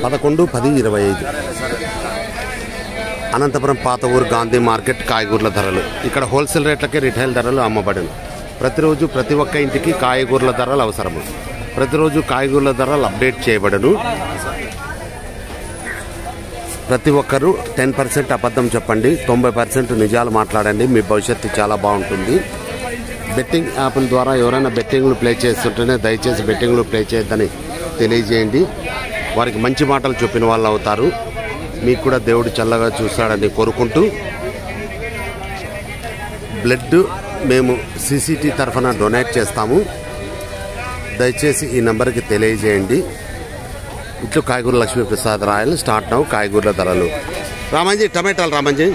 11, 10, 25. అనంతపురం పాత ఊరు గాంధీ మార్కెట్ కాయగూరల ధరలు. ఇక్కడ హోల్సేల్ రేట్లకే రిటైల్ ధరలు అమ్మబడును. ప్రతిరోజు ప్రతి ఒక్క ఇంటికి కాయగూరల ధరలు అవసరము. ప్రతిరోజు కాయగూరల ధరలు అప్డేట్ చేయబడను. ప్రతి ఒక్కరూ 10% అబద్ధం చెప్పండి, 90% నిజాలు మాట్లాడండి. మీ భవిష్యత్తు చాలా బాగుంటుంది. బెట్టింగ్ యాప్ల ద్వారా ఎవరైనా బెట్టింగ్లు ప్లే చేస్తుంటేనే దయచేసి బెట్టింగ్లు ప్లే చేయొద్దని తెలియజేయండి. వారికి మంచి మాటలు చెప్పిన వాళ్ళు అవుతారు. మీకు కూడా దేవుడు చల్లగా చూస్తాడని కోరుకుంటూ, బ్లడ్ మేము సిసిటి తరఫున డొనేట్ చేస్తాము. దయచేసి ఈ నెంబర్కి తెలియజేయండి. ఇట్లు కాయగూర లక్ష్మీప్రసాద్ రాయల్ స్టార్ట్ నౌ. కాయగూరల ధరలు రామంజీ టమాటాలు రామంజీ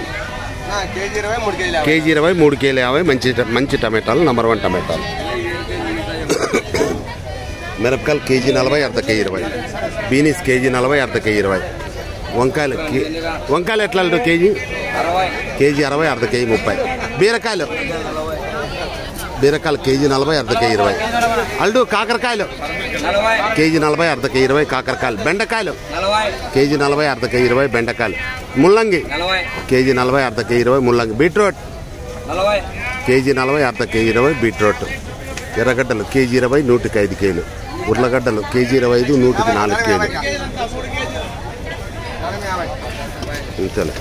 కేజీ 20, 3 కేజీలు 50. మంచి టమాటాలు, నంబర్ 1 టమాటాలు. మిరపకాయలు కేజీ 40, అర్ధ కేజీ 20. బీనీస్ కేజీ 40, అర్ధ కేజీ 20. వంకాయలు ఎట్లా కేజీ 60, అర్ధ కేజీ 30. బీరకాయలు కేజీ 40, అర్ధ కేజీ 20. అల్డు కాకరకాయలు కేజీ 40, అర్ధ కేజీ 20. కాకరకాయలు. బెండకాయలు కేజీ 40, అర్ధ కేజీ 20. బెండకాయలు. ముల్లంగి కేజీ 40, అర్ధ కేజీ 20. ముల్లంగి. బీట్రూట్ కేజీ 40, అర్ధ కేజీ 20. బీట్రూట్. ఎర్రగడ్డలు కేజీ 20, 105 కేజీలు. ఉర్లగడ్డలు కేజీ 25, 104 కేజీలు. ఇంతలే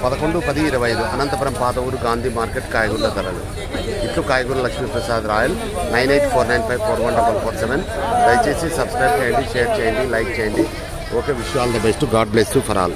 11, 10, 25. అనంతపురం పాత ఊరు గాంధీ మార్కెట్ కాయగూరల ధరలు. ఇట్లు కాయగూర లక్ష్మీప్రసాద్ రాయల్ 9849541447. దయచేసి సబ్స్క్రైబ్ చేయండి, షేర్ చేయండి, లైక్ చేయండి. Okay, wish you all the best. God bless you for all.